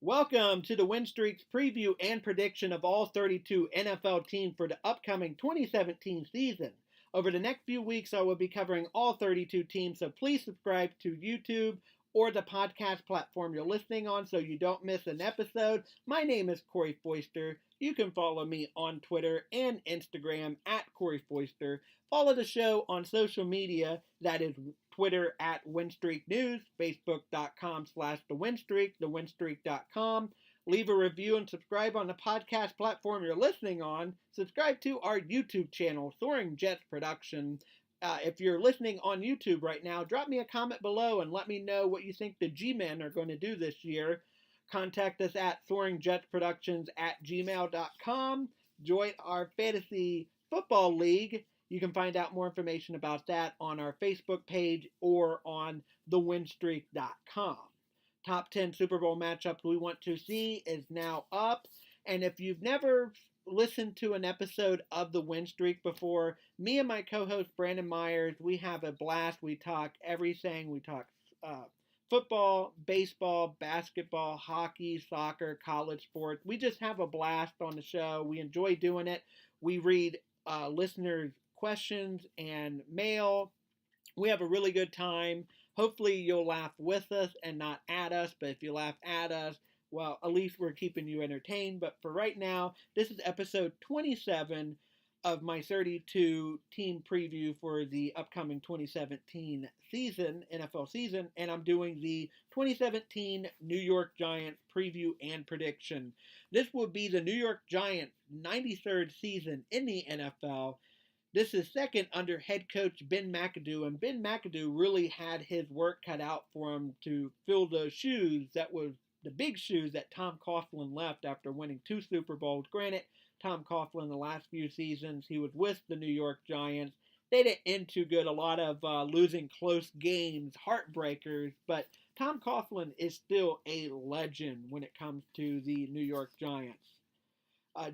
Welcome to the Win Streaks preview and prediction of all 32 NFL teams for the upcoming 2017 season. Over the next few weeks, I will be covering all 32 teams, so please subscribe to YouTube or the podcast platform you're listening on so you don't miss an episode. My name is Corey Foister. You can follow me on Twitter and Instagram at Corey Foister. Follow the show on social media, that is Twitter at Winstreak News, Facebook.com/TheWinstreak, TheWinstreak.com. Leave a review and subscribe on the podcast platform you're listening on. Subscribe to our YouTube channel, Soaring Jets Production. If you're listening on YouTube right now, drop me a comment below and let me know what you think the G-Men are going to do this year. Contact us at soaringjetsproductions@gmail.com. Join our fantasy football league. You can find out more information about that on our Facebook page or on thewinstreak.com. Top 10 Super Bowl matchups we want to see is now up. And if you've never listened to an episode of the Win Streak before, me and my co-host Brandon Myers, we have a blast. We talk everything. We talk football, baseball, basketball, hockey, soccer, college sports. We just have a blast on the show. We enjoy doing it. We read listeners' questions and mail. We have a really good time. Hopefully you'll laugh with us and not at us, but if you laugh at us, well, at least we're keeping you entertained. But for right now, this is episode 27 of my 32 team preview for the upcoming 2017 season, NFL season, and I'm doing the 2017 New York Giants preview and prediction. This will be the New York Giants' 93rd season in the NFL. This is second under head coach Ben McAdoo, and Ben McAdoo really had his work cut out for him to fill the shoes that was the big shoes that Tom Coughlin left after winning 2 Super Bowls. Granted, Tom Coughlin the last few seasons, he was with the New York Giants. They didn't end too good, a lot of losing close games, heartbreakers, but Tom Coughlin is still a legend when it comes to the New York Giants.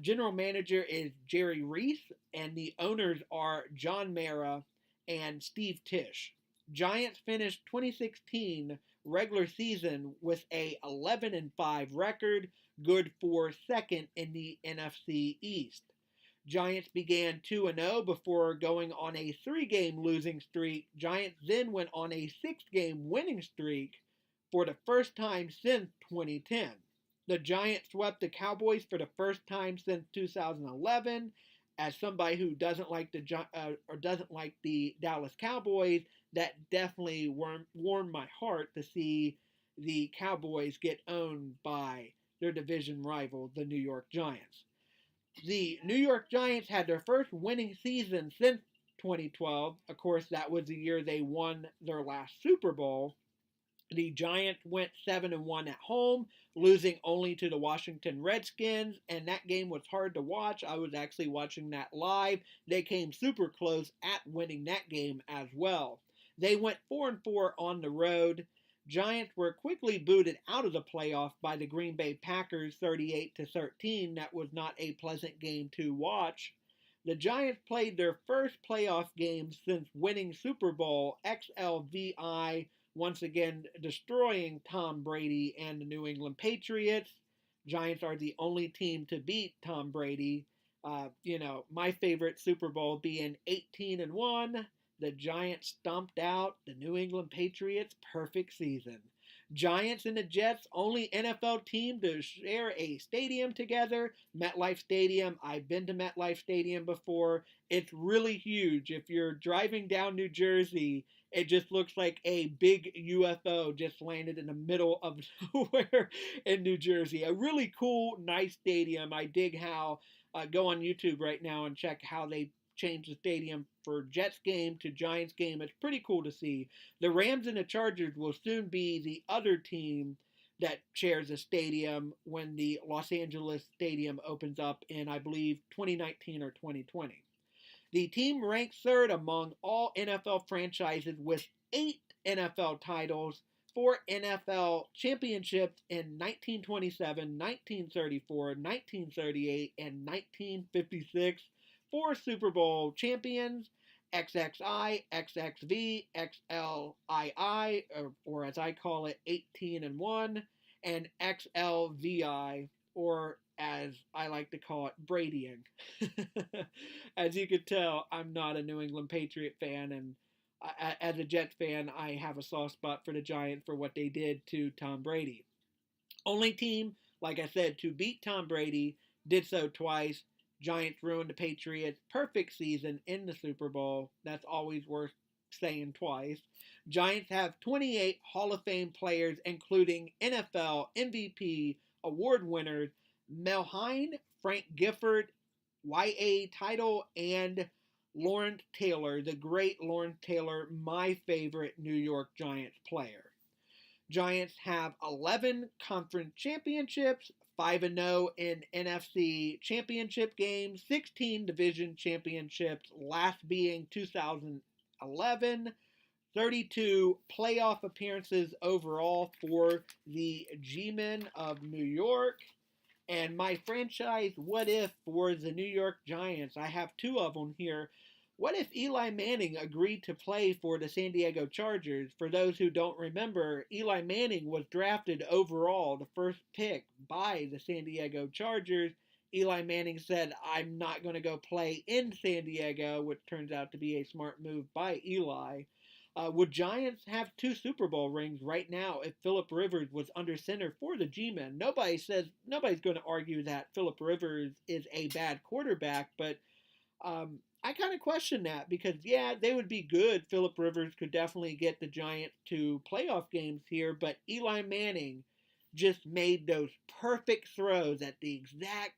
General manager is Jerry Reese, and the owners are John Mara and Steve Tisch. Giants finished 2016 regular season with a 11-5 record, good for second in the NFC East. Giants began 2-0 before going on a 3-game losing streak. Giants then went on a 6-game winning streak for the first time since 2010. The Giants swept the Cowboys for the first time since 2011. As somebody who doesn't like the Dallas Cowboys, that definitely warmed my heart to see the Cowboys get owned by their division rival, the New York Giants. The New York Giants had their first winning season since 2012. Of course, that was the year they won their last Super Bowl. The Giants went 7-1 at home, losing only to the Washington Redskins, and that game was hard to watch. I was actually watching that live. They came super close at winning that game as well. They went 4-4 on the road. Giants were quickly booted out of the playoff by the Green Bay Packers 38-13. That was not a pleasant game to watch. The Giants played their first playoff game since winning Super Bowl XLVI, once again destroying Tom Brady and the New England Patriots. Giants are the only team to beat Tom Brady. My favorite Super Bowl being 18-1. The Giants stomped out the New England Patriots. Perfect season. Giants and the Jets, only NFL team to share a stadium together, MetLife Stadium. I've been to MetLife Stadium before. It's really huge. If you're driving down New Jersey, it just looks like a big UFO just landed in the middle of nowhere in New Jersey. A really cool, nice stadium. I dig how, go on YouTube right now and check how they changed the stadium for Jets game to Giants game. It's pretty cool to see. The Rams and the Chargers will soon be the other team that shares a stadium when the Los Angeles Stadium opens up in, I believe, 2019 or 2020. The team ranks third among all NFL franchises with 8 NFL titles, 4 NFL championships in 1927, 1934, 1938, and 1956. 4 Super Bowl champions, XXI, XXV, XLII, or as I call it, 18-1. and XLVI, or as I like to call it, Bradying. As you could tell, I'm not a New England Patriot fan, and as a Jets fan, I have a soft spot for the Giants for what they did to Tom Brady. Only team, like I said, to beat Tom Brady, did so twice. Giants ruined the Patriots' perfect season in the Super Bowl. That's always worth saying twice. Giants have 28 Hall of Fame players, including NFL MVP award winners Mel Hein, Frank Gifford, YA Title, and Lawrence Taylor, the great Lawrence Taylor, my favorite New York Giants player. Giants have 11 conference championships, 5-0 in NFC championship games, 16 division championships, last being 2011, 32 playoff appearances overall for the G-Men of New York. And my franchise what if for the New York Giants, I have two of them here. What if Eli Manning agreed to play for the San Diego Chargers? For those who don't remember, Eli Manning was drafted overall, the first pick, by the San Diego Chargers. Eli Manning said, I'm not going to go play in San Diego, which turns out to be a smart move by Eli. Would Giants have 2 Super Bowl rings right now if Philip Rivers was under center for the G-Men? Nobody's going to argue that Philip Rivers is a bad quarterback, but I kind of question that because, yeah, they would be good. Philip Rivers could definitely get the Giants to playoff games here, but Eli Manning just made those perfect throws at the exact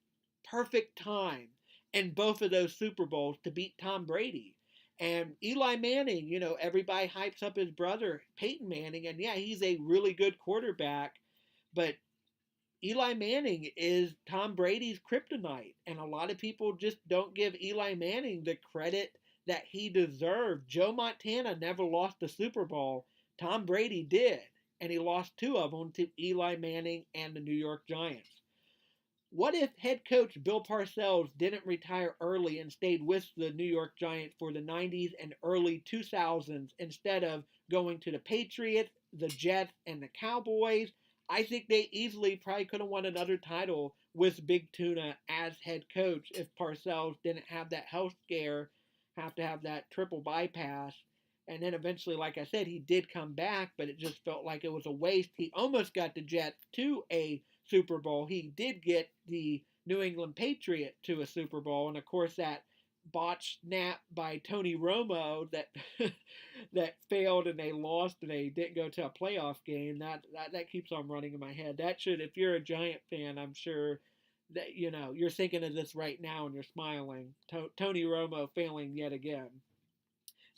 perfect time in both of those Super Bowls to beat Tom Brady. And Eli Manning, everybody hypes up his brother, Peyton Manning, and yeah, he's a really good quarterback, but Eli Manning is Tom Brady's kryptonite, and a lot of people just don't give Eli Manning the credit that he deserved. Joe Montana never lost a Super Bowl. Tom Brady did, and he lost 2 of them to Eli Manning and the New York Giants. What if head coach Bill Parcells didn't retire early and stayed with the New York Giants for the 90s and early 2000s instead of going to the Patriots, the Jets, and the Cowboys? I think they easily probably could have won another title with Big Tuna as head coach if Parcells didn't have that health scare, have to have that triple bypass. And then eventually, like I said, he did come back, but it just felt like it was a waste. He almost got the Jets to a Super Bowl. He did get the New England Patriot to a Super Bowl, and of course that botched snap by Tony Romo that that failed and they lost and they didn't go to a playoff game. That keeps on running in my head. That should, if you're a Giant fan, I'm sure that you're thinking of this right now and you're smiling. Tony Romo failing yet again.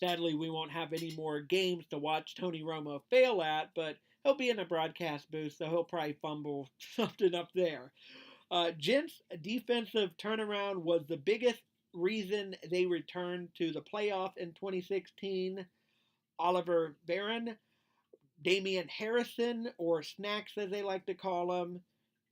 Sadly, we won't have any more games to watch Tony Romo fail at, but he'll be in a broadcast booth, so he'll probably fumble something up there. Gents' defensive turnaround was the biggest reason they returned to the playoff in 2016. Oliver Barron, Damian Harrison, or Snacks as they like to call him,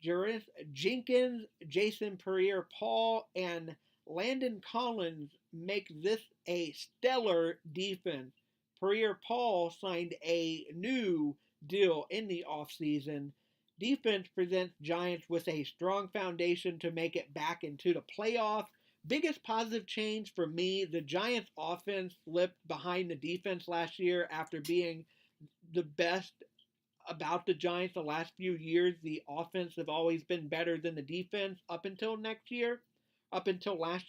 Juris Jenkins, Jason Pierre-Paul, and Landon Collins make this a stellar defense. Pierre-Paul signed a new deal in the offseason. Defense presents Giants with a strong foundation to make it back into the playoffs. Biggest positive change for me, the Giants offense slipped behind the defense last year after being the best about the Giants the last few years. The offense have always been better than the defense up until last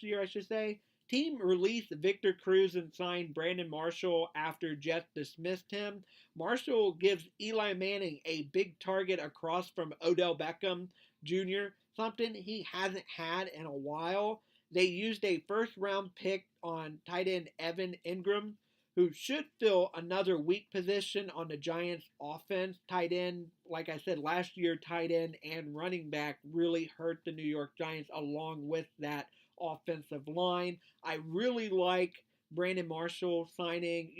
year, I should say. Team released Victor Cruz and signed Brandon Marshall after Jets dismissed him. Marshall gives Eli Manning a big target across from Odell Beckham Jr., something he hasn't had in a while. They used a first-round pick on tight end Evan Ingram, who should fill another weak position on the Giants' offense. Tight end, like I said, last year, tight end and running back really hurt the New York Giants along with that offensive line. I really like Brandon Marshall signing.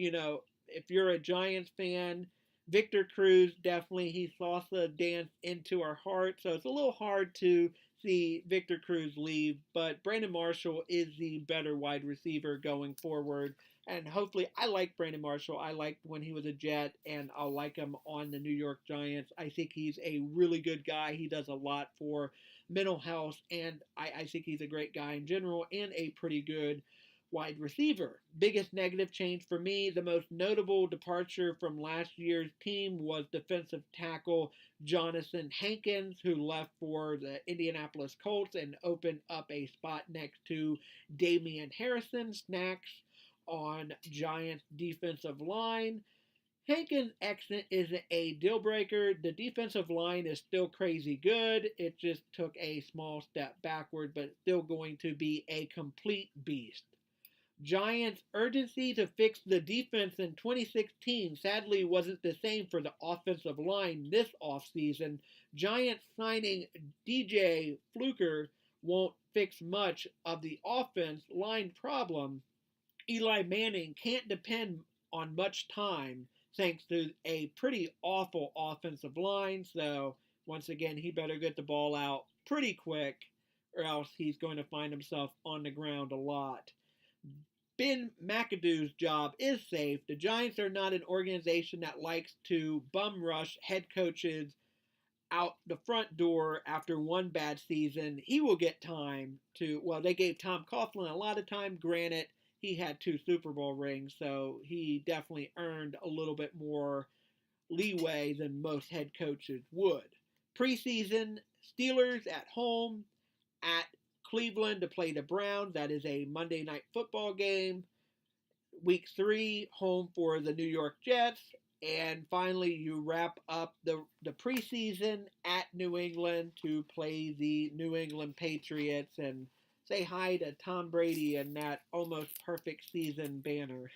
If you're a Giants fan, Victor Cruz, definitely, he salsa danced into our heart, so it's a little hard to see Victor Cruz leave, but Brandon Marshall is the better wide receiver going forward And hopefully, I like Brandon Marshall. I liked when he was a Jet, and I'll like him on the New York Giants. I think he's a really good guy. He does a lot for mental health, and I think he's a great guy in general and a pretty good wide receiver. Biggest negative change for me, the most notable departure from last year's team was defensive tackle Jonathan Hankins, who left for the Indianapolis Colts and opened up a spot next to Damian Harrison. Snacks on Giants defensive line. Hankins' exit isn't a deal breaker. The defensive line is still crazy good. It just took a small step backward, but still going to be a complete beast. Giants' urgency to fix the defense in 2016 sadly wasn't the same for the offensive line this offseason. Giants signing DJ Fluker won't fix much of the offense line problem. Eli Manning can't depend on much time thanks to a pretty awful offensive line. So, once again, he better get the ball out pretty quick or else he's going to find himself on the ground a lot. Ben McAdoo's job is safe. The Giants are not an organization that likes to bum rush head coaches out the front door after one bad season. He will get time to, well, they gave Tom Coughlin a lot of time. Granted, he had 2 Super Bowl rings, so he definitely earned a little bit more leeway than most head coaches would. Preseason, Steelers at home at Cleveland to play the Browns. That is a Monday Night Football game. Week 3, home for the New York Jets. And finally, you wrap up the preseason at New England to play the New England Patriots and say hi to Tom Brady and that almost perfect season banner.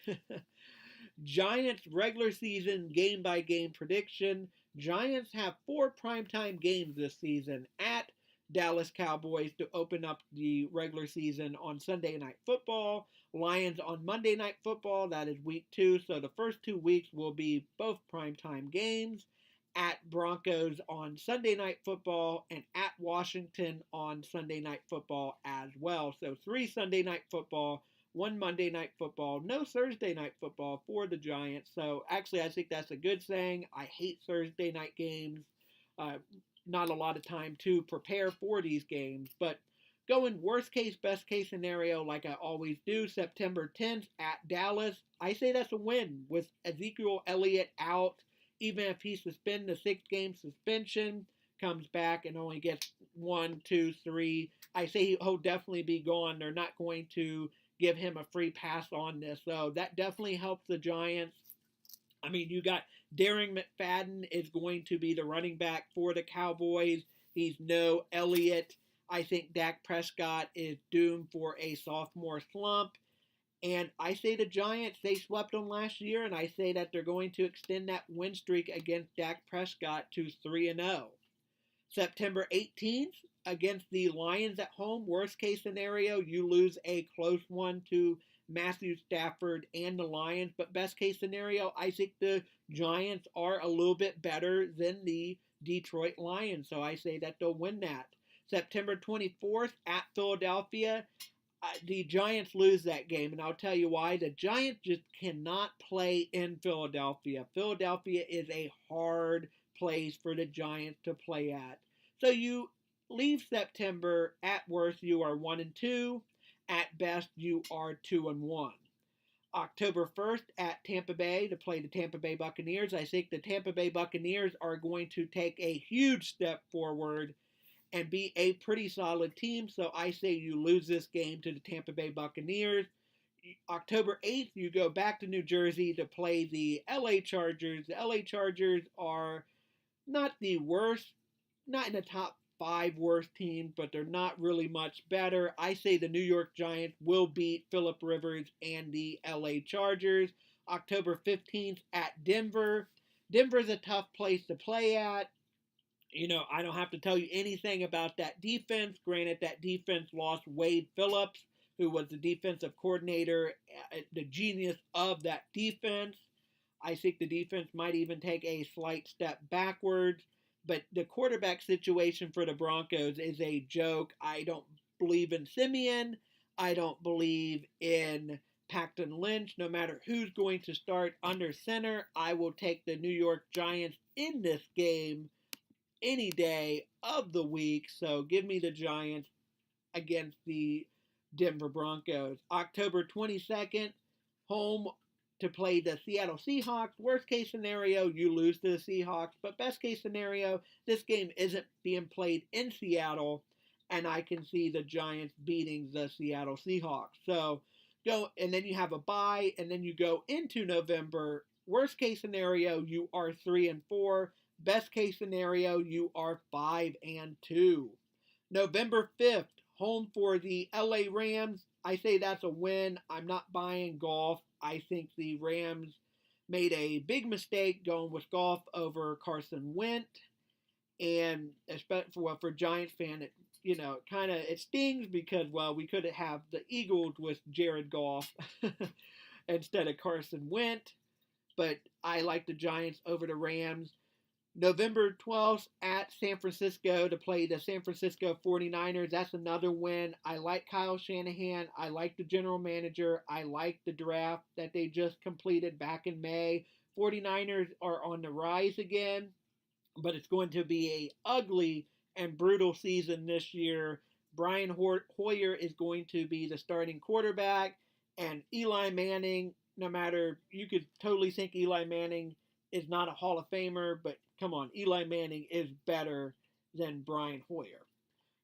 Giants regular season game-by-game prediction. Giants have 4 primetime games this season at Dallas Cowboys to open up the regular season on Sunday Night Football. Lions on Monday Night Football. That is week 2. So the first 2 weeks will be both primetime games. At Broncos on Sunday Night Football and at Washington on Sunday Night Football as well. So 3 Sunday Night Football, 1 Monday Night Football, no Thursday Night Football for the Giants. So actually I think that's a good thing. I hate Thursday night games. Not a lot of time to prepare for these games. But going worst case, best case scenario like I always do, September 10th at Dallas. I say that's a win with Ezekiel Elliott out. Even if he suspends the 6-game suspension, comes back and only gets 1, 2, 3, I say he'll definitely be gone. They're not going to give him a free pass on this. So that definitely helps the Giants. I mean, you got Darren McFadden is going to be the running back for the Cowboys. He's no Elliott. I think Dak Prescott is doomed for a sophomore slump. And I say the Giants, they swept them last year, and I say that they're going to extend that win streak against Dak Prescott to 3-0. September 18th, against the Lions at home, worst case scenario, you lose a close one to Matthew Stafford and the Lions. But best case scenario, I think the Giants are a little bit better than the Detroit Lions. So I say that they'll win that. September 24th at Philadelphia. The Giants lose that game, and I'll tell you why. The Giants just cannot play in Philadelphia. Philadelphia is a hard place for the Giants to play at. So you leave September, at worst you are 1-2. At best you are 2-1. October 1st at Tampa Bay to play the Tampa Bay Buccaneers. I think the Tampa Bay Buccaneers are going to take a huge step forward and be a pretty solid team. So I say you lose this game to the Tampa Bay Buccaneers. October 8th, you go back to New Jersey to play the LA Chargers. The LA Chargers are not the worst, not in the top 5 worst teams, but they're not really much better. I say the New York Giants will beat Phillip Rivers and the LA Chargers. October 15th at Denver. Denver's a tough place to play at. You know, I don't have to tell you anything about that defense. Granted, that defense lost Wade Phillips, who was the defensive coordinator, the genius of that defense. I think the defense might even take a slight step backwards. But the quarterback situation for the Broncos is a joke. I don't believe in Simeon. I don't believe in Paxton Lynch. No matter who's going to start under center, I will take the New York Giants in this game any day of the week. So give me the Giants against the Denver Broncos. October 22nd, home to play the Seattle Seahawks. Worst case scenario, you lose to the Seahawks. But best case scenario, this game isn't being played in Seattle, and I can see the Giants beating the Seattle Seahawks. So go, and then you have a bye, and then you go into November. Worst case scenario, you are 3-4. Best case scenario, you are 5-2. November 5th, home for the LA Rams. I say that's a win. I'm not buying Goff. I think the Rams made a big mistake going with Goff over Carson Wentz. And especially for Giants fan, it stings because, we could have the Eagles with Jared Goff instead of Carson Wentz. But I like the Giants over the Rams. November 12th at San Francisco to play the San Francisco 49ers. That's another win. I like Kyle Shanahan. I like the general manager. I like the draft that they just completed back in May. 49ers are on the rise again, but it's going to be a ugly and brutal season this year. Brian Hoyer is going to be the starting quarterback, and Eli Manning, you could totally think Eli Manning is not a Hall of Famer, but come on, Eli Manning is better than Brian Hoyer.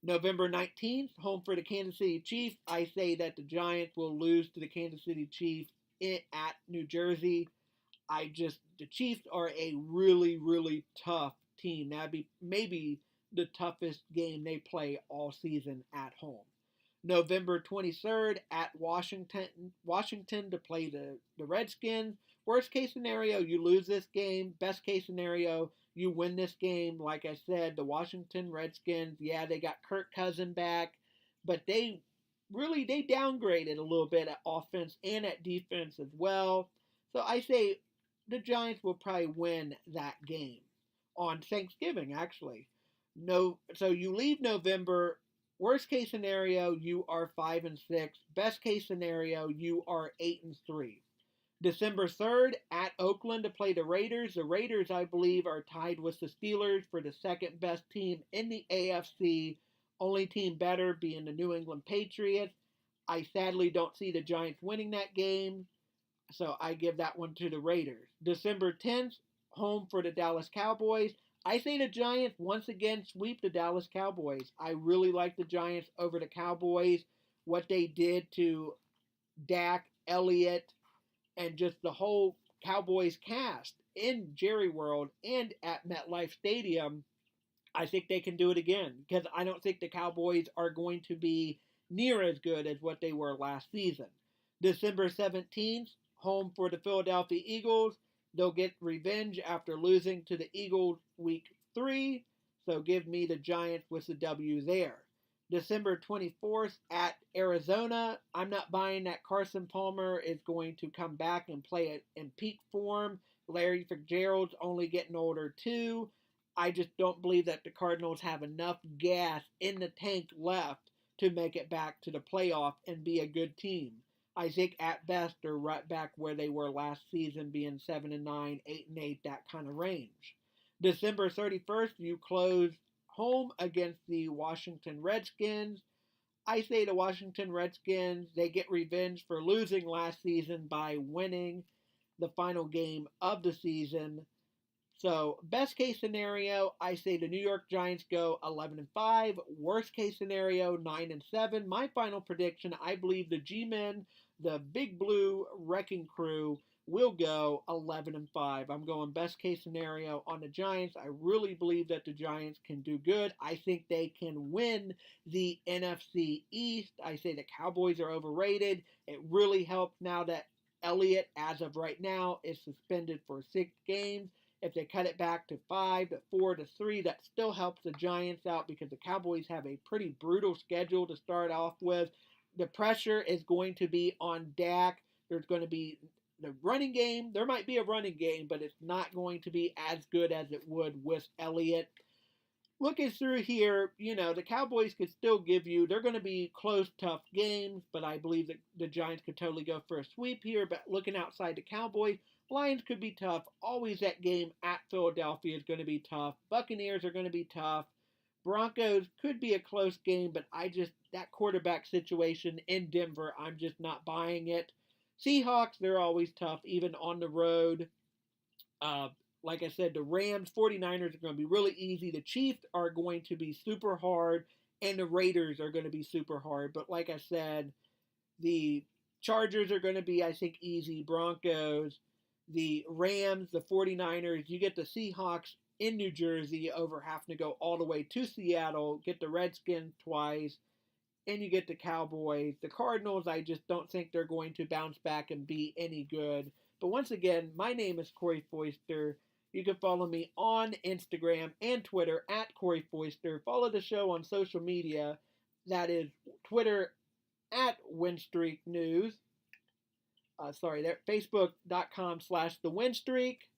November 19th, home for the Kansas City Chiefs. I say that the Giants will lose to the Kansas City Chiefs at New Jersey. The Chiefs are a really, really tough team. That'd be maybe the toughest game they play all season at home. November 23rd at Washington to play the Redskins. Worst case scenario, you lose this game. Best case scenario, you win this game. Like I said, the Washington Redskins, they got Kirk Cousins back, but they downgraded a little bit at offense and at defense as well. So I say the Giants will probably win that game on Thanksgiving, actually. So you leave November. Worst case scenario, you are 5-6. Best case scenario, you are 8-3. December 3rd at Oakland to play the Raiders. The Raiders, I believe, are tied with the Steelers for the second best team in the AFC. Only team better being the New England Patriots. I sadly don't see the Giants winning that game, so I give that one to the Raiders. December 10th, home for the Dallas Cowboys. I say the Giants once again sweep the Dallas Cowboys. I really like the Giants over the Cowboys. What they did to Dak, Elliott, and just the whole Cowboys cast in Jerry World and at MetLife Stadium, I think they can do it again, because I don't think the Cowboys are going to be near as good as what they were last season. December 17th, home for the Philadelphia Eagles. They'll get revenge after losing to the Eagles week 3, so give me the Giants with the W there. December 24th at Arizona. I'm not buying that Carson Palmer is going to come back and play it in peak form. Larry Fitzgerald's only getting older too. I just don't believe that the Cardinals have enough gas in the tank left to make it back to the playoff and be a good team. I think at best they're right back where they were last season, being 7-9, 8-8, that kind of range. December 31st, you close home against the Washington Redskins. I say the Washington Redskins, they get revenge for losing last season by winning the final game of the season. So, best case scenario, I say the New York Giants go 11-5. Worst case scenario, 9-7. My final prediction, I believe the G-Men, the Big Blue Wrecking Crew, will go 11-5. I'm going best case scenario on the Giants. I really believe that the Giants can do good. I think they can win the NFC East. I say the Cowboys are overrated. It really helps now that Elliott, as of right now, is suspended for 6 games. If they cut it back to 5, to 4, to 3, that still helps the Giants out because the Cowboys have a pretty brutal schedule to start off with. The pressure is going to be on Dak. There's going to be the running game. There might be a running game, but it's not going to be as good as it would with Elliott. looking through here, the Cowboys could still give you, they're going to be close, tough games, but I believe that the Giants could totally go for a sweep here. But looking outside the Cowboys, Lions could be tough. Always that game at Philadelphia is going to be tough. Buccaneers are going to be tough. Broncos could be a close game, but that quarterback situation in Denver, I'm just not buying it. Seahawks, they're always tough, even on the road. Uh, like I said, the Rams, 49ers are going to be really easy. The Chiefs are going to be super hard, and the Raiders are going to be super hard. But like I said, the Chargers are going to be, I think, easy. Broncos, the Rams, the 49ers. You get the Seahawks in New Jersey over having to go all the way to Seattle, get the Redskins twice, and you get the Cowboys. The Cardinals, I just don't think they're going to bounce back and be any good. But once again, my name is Corey Foister. You can follow me on Instagram and Twitter at Corey Foister. Follow the show on social media. That is Twitter at Win Streak News. Facebook.com/The Win Streak.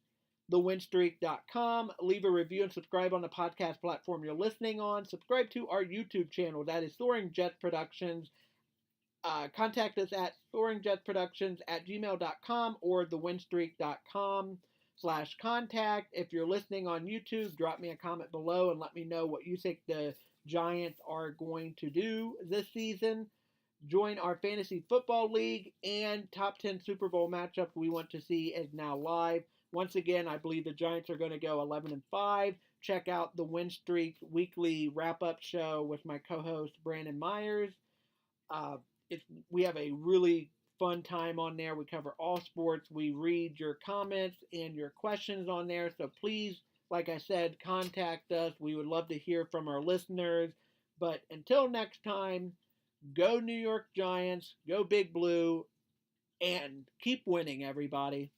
thewinstreak.com. Leave a review and subscribe on the podcast platform you're listening on. Subscribe to our YouTube channel. That is Soaring Jets Productions. Contact us at soaringjetproductions@gmail.com or thewinstreak.com/contact. If you're listening on YouTube, drop me a comment below and let me know what you think the Giants are going to do this season. Join our fantasy football league, and top 10 Super Bowl matchup we want to see is now live. Once again, I believe the Giants are going to go 11-5. Check out the Win Streak weekly wrap-up show with my co-host Brandon Myers. We have a really fun time on there. We cover all sports. We read your comments and your questions on there. So please, like I said, contact us. We would love to hear from our listeners. But until next time, go New York Giants, go Big Blue, and keep winning, everybody.